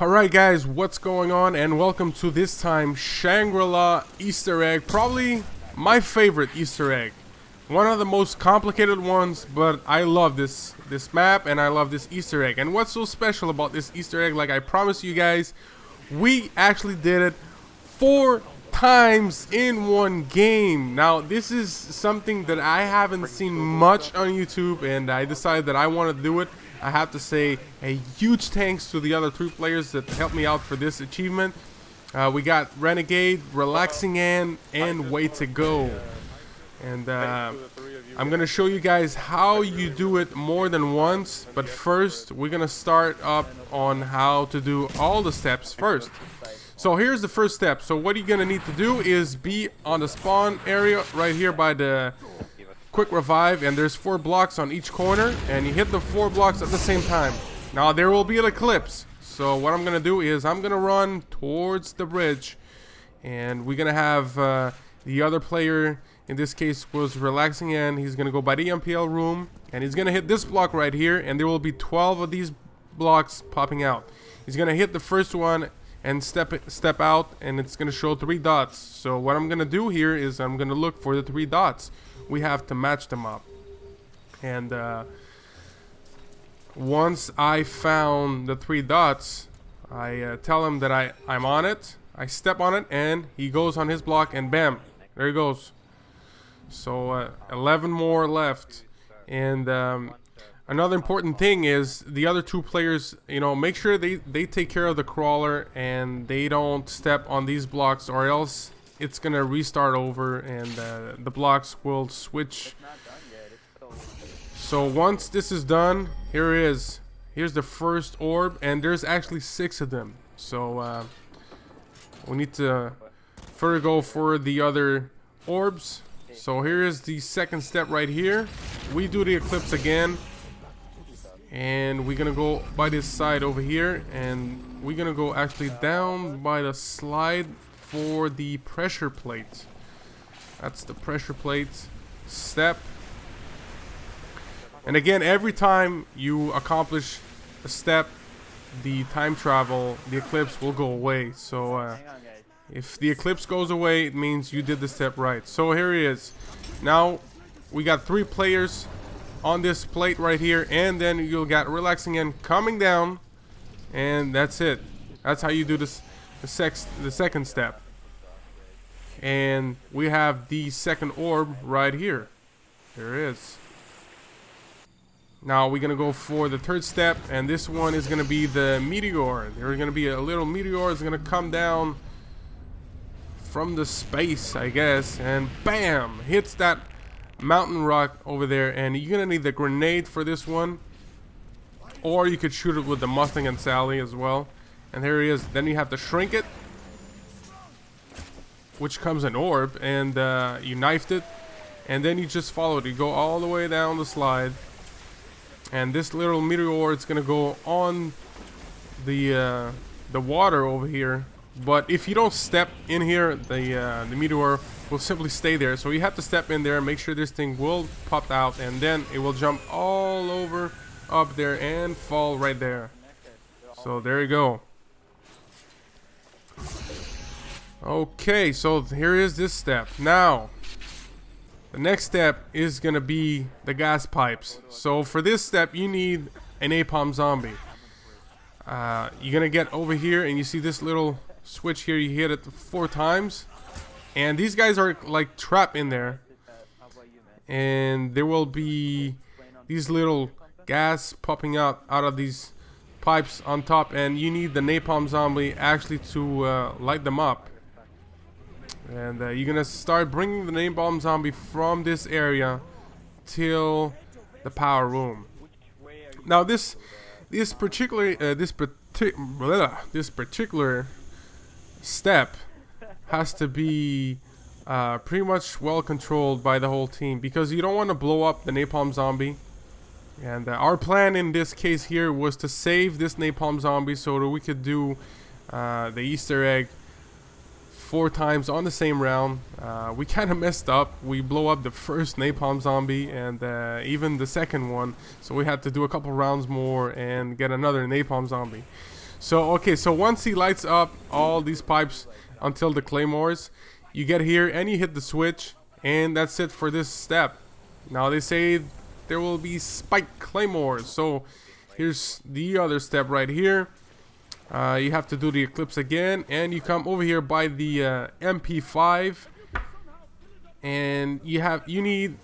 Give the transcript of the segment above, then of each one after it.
Alright guys, what's going on, and welcome to this time Shangri-La Easter egg. Probably my favorite Easter egg. One of the most complicated ones, but I love this map and I love this Easter egg. And what's so special about this Easter egg, like I promised you guys, we actually did it 4 times in one game. Now this is something that I haven't seen much on YouTube, and I decided that I want to do it. I have to say a huge thanks to the other 3 players that helped me out for this achievement. We got Renegade, Relaxing Ann, and Way to Go. And I'm going to show you guys how you do it more than once. But first, we're going to start up on how to do all the steps first. So here's the first step. So what you're going to need to do is be on the spawn area right here by the quick revive, and there's 4 blocks on each corner, and you hit the 4 blocks at the same time. Now there will be an eclipse, so what I'm gonna do is I'm gonna run towards the bridge, and we're gonna have the other player, in this case was Relaxing, and he's gonna go by the MPL room, and he's gonna hit this block right here, and there will be 12 of these blocks popping out. He's gonna hit the first one and step out, and it's gonna show 3 dots. So what I'm gonna do here is I'm gonna look for the 3 dots. We have to match them up, and once I found the 3 dots, I tell him that I'm on it. I step on it, and he goes on his block, and bam, there he goes. So 11 more left. And another important thing is the other 2 players, you know, make sure they take care of the crawler and they don't step on these blocks, or else it's gonna restart over, and the blocks will switch. So once this is done, here's the first orb, and there's actually 6 of them. So we need to further go for the other orbs. So here is the second step right here. We do the eclipse again, and we're gonna go by this side over here, and we're gonna go actually down by the slide for the pressure plate. That's the pressure plate step. And again, every time you accomplish a step, the time travel, the eclipse will go away. So if the eclipse goes away, it means you did the step right. So here it is. Now we got 3 players on this plate right here, and then you'll get Relaxing and coming down, and that's it. That's how you do this, the second step. And we have the second orb right here. There it is. Now we're gonna go for the 3rd step, and this one is gonna be the meteor. There's gonna be a little meteor that's gonna come down from the space, I guess, and bam, hits that mountain rock over there. And you're gonna need the grenade for this one, or you could shoot it with the Mustang and Sally as well. And there he is. Then you have to shrink it, which comes an orb, and you knifed it, and then you just follow it. You go all the way down the slide, and this little meteor is gonna go on the water over here. But if you don't step in here, the meteor will simply stay there. So you have to step in there and make sure this thing will pop out, and then it will jump all over up there and fall right there. So there you go. Okay, so here is this step. Now the next step is gonna be the gas pipes. So for this step, you need a napalm zombie. You're gonna get over here, and you see this little switch here. You hit it 4 times, and these guys are like trapped in there, and there will be these little gas popping out of these pipes on top, and you need the napalm zombie actually to light them up. And you're gonna start bringing the napalm zombie from this area till the power room. Now this particular step has to be pretty much well controlled by the whole team, because you don't want to blow up the napalm zombie. And our plan in this case here was to save this napalm zombie so that we could do the Easter egg 4 times on the same round. We kind of messed up. We blow up the first napalm zombie and even the second one, so we had to do a couple rounds more and get another napalm zombie. So okay, so once he lights up all these pipes until the claymores, you get here and you hit the switch, and that's it for this step. Now they say there will be spike claymores, so here's the other step right here. You have to do the eclipse again, and you come over here by the MP5, and you need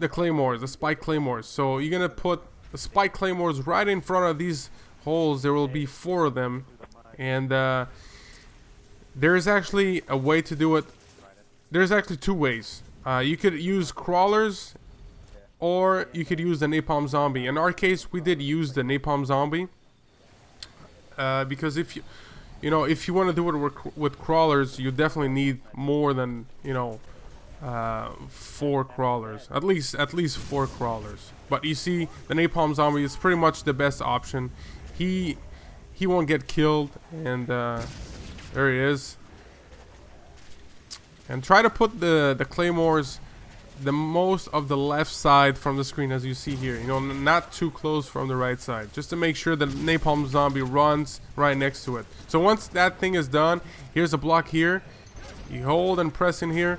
the claymores, the spike claymores. So you're gonna put the spike claymores right in front of these holes. There will be 4 of them, and there is actually a way to do it. There's actually 2 ways. You could use crawlers, or you could use the napalm zombie. In our case, we did use the napalm zombie, because if you want to do it with crawlers, you definitely need more than 4 crawlers, at least 4 crawlers. But you see, the napalm zombie is pretty much the best option. He won't get killed, and there he is. And try to put the claymores the most of the left side from the screen, as you see here. Not too close from the right side, just to make sure that napalm zombie runs right next to it. So once that thing is done, here's a block here. You hold and press in here,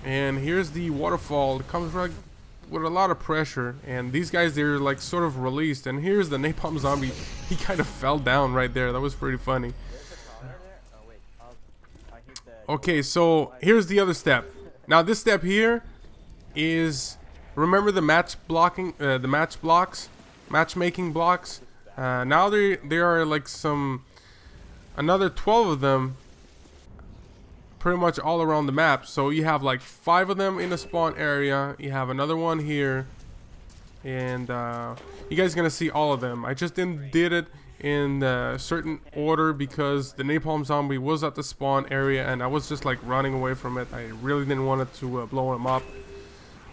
and here's the waterfall. It comes right with a lot of pressure, and these guys, they're like sort of released. And here's the napalm zombie. He kind of fell down right there. That was pretty funny. Okay, so here's the other step. Now this step here is, remember the matchmaking blocks. Now there are like another 12 of them, pretty much all around the map. So you have like 5 of them in the spawn area. You have another one here, and you guys are gonna see all of them. I just did it in a certain order because the napalm zombie was at the spawn area, and I was just like running away from it. I really didn't want it to blow him up.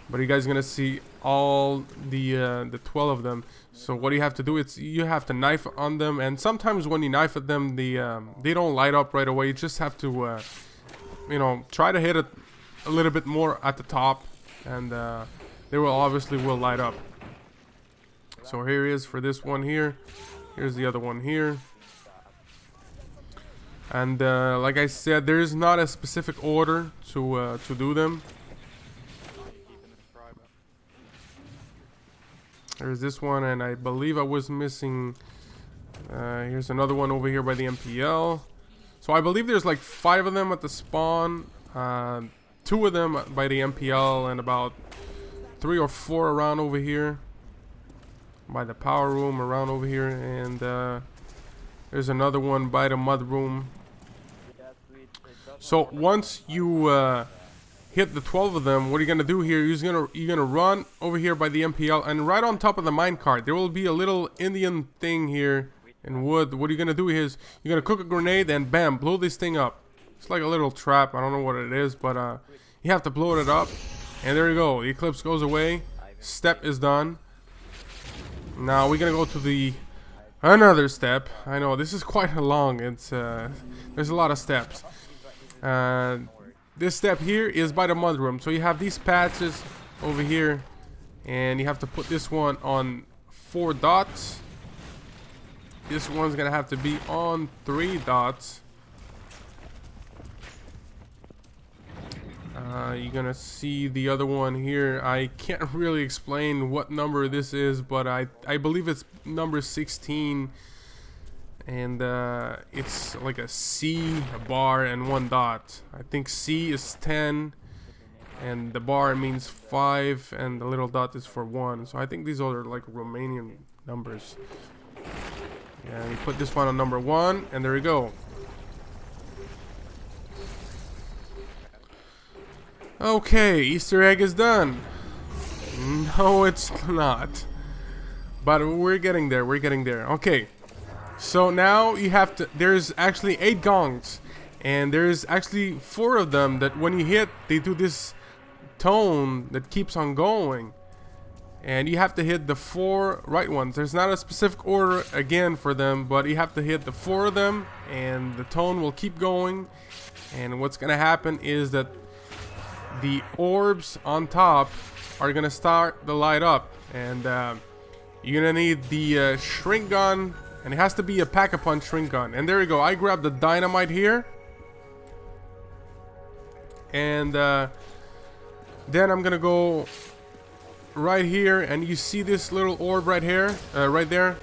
But you guys are gonna see all the 12 of them. So what you have to do is you have to knife on them, and sometimes when you knife at them, they don't light up right away. You just have to try to hit it a little bit more at the top, and they will light up. So here he is for this one here. Here's the other one here. And like I said, there is not a specific order to do them. There's this one, and I believe I was missing. Here's another one over here by the MPL. So I believe there's like 5 of them at the spawn, 2 of them by the MPL, and about 3 or 4 around over here by the power room around over here, and there's another one by the mud room. So once you hit the 12 of them, what you're gonna do here is you're gonna run over here by the MPL, and right on top of the minecart there will be a little Indian thing here in wood. What you're gonna do is you're gonna cook a grenade and bam, blow this thing up. It's like a little trap. I don't know what it is, but you have to blow it up, and there you go. The eclipse goes away. Step is done. Now we're gonna go to another step. I know this is quite long. It's there's a lot of steps. This step here is by the mud room. So you have these patches over here, and you have to put this one on 4 dots. This one's gonna have to be on 3 dots. You're gonna see the other one here. I can't really explain what number this is, but I believe it's number 16, and it's like a C, a bar, and 1 dot. I think C is 10, and the bar means 5, and the little dot is for 1. So I think these are like Romanian numbers. And you put this one on number 1, and there you go. Okay, Easter egg is done. No, it's not. But we're getting there. We're getting there. Okay. So now you have to. There's actually 8 gongs, and there's actually 4 of them that when you hit, they do this tone that keeps on going. And you have to hit the 4 right ones. There's not a specific order again for them, but you have to hit the 4 of them, and the tone will keep going. And what's gonna happen is that the orbs on top are gonna start to light up, and you're gonna need the shrink gun And it has to be a pack-a-punch shrink gun. And there you go. I grabbed the dynamite here. And then I'm gonna go right here, and you see this little orb right here, right there.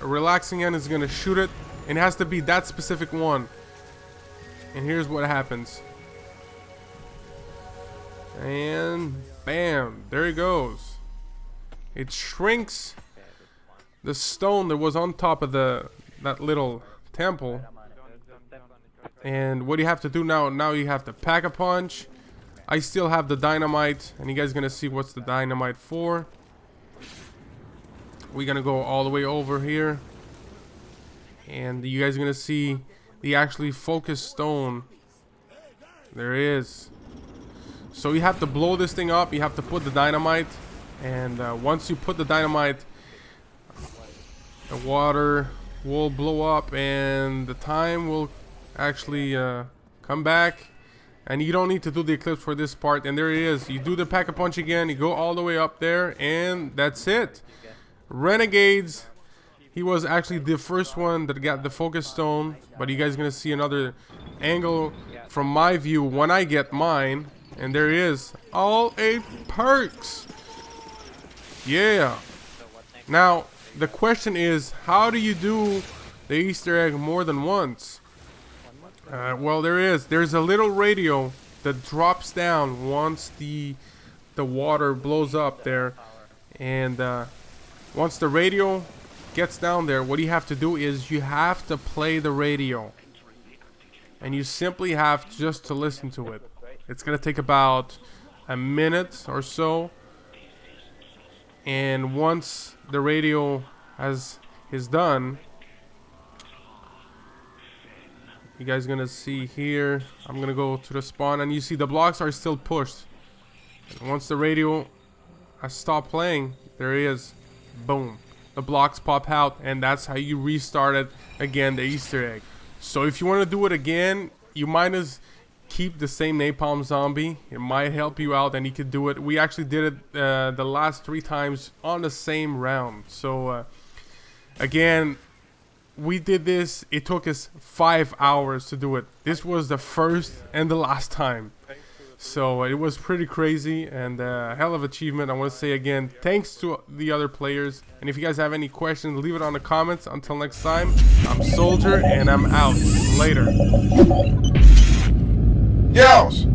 A relaxing end is gonna shoot it, and it has to be that specific one. And here's what happens. And bam, there it goes. It shrinks the stone that was on top of that little temple. And what you have to do now you have to pack a punch. I still have the dynamite, and you guys gonna see what's the dynamite for. We're gonna go all the way over here, and you guys are gonna see the actually focused stone. There it is. So you have to blow this thing up. You have to put the dynamite, and once you put the dynamite, the water will blow up, and the time will actually come back. And you don't need to do the eclipse for this part. And there it is. You do the pack-a-punch again. You go all the way up there, and that's it. Renegades. He was actually the first one that got the focus stone, but you guys are gonna see another angle from my view when I get mine. And there he is. All 8 perks. Yeah. Now the question is, how do you do the Easter egg more than once? Well, there's a little radio that drops down once the water blows up there, and once the radio gets down there, what you have to do is you have to play the radio, and you simply have just to listen to it. It's gonna take about a minute or so, and once the radio is done, you guys gonna see here, I'm gonna go to the spawn, and you see the blocks are still pushed. And once the radio has stopped playing, there it is. Boom. The blocks pop out, and that's how you restart it again, the Easter egg. So if you want to do it again, you might as keep the same napalm zombie. It might help you out, and you could do it. We actually did it the last 3 times on the same round. So again, we did this. It took us 5 hours to do it. This was the first and the last time. So it was pretty crazy, and a hell of an achievement. I want to say again, thanks to the other players. And if you guys have any questions, leave it on the comments. Until next time, I'm Soldier, and I'm out. Later. Yells!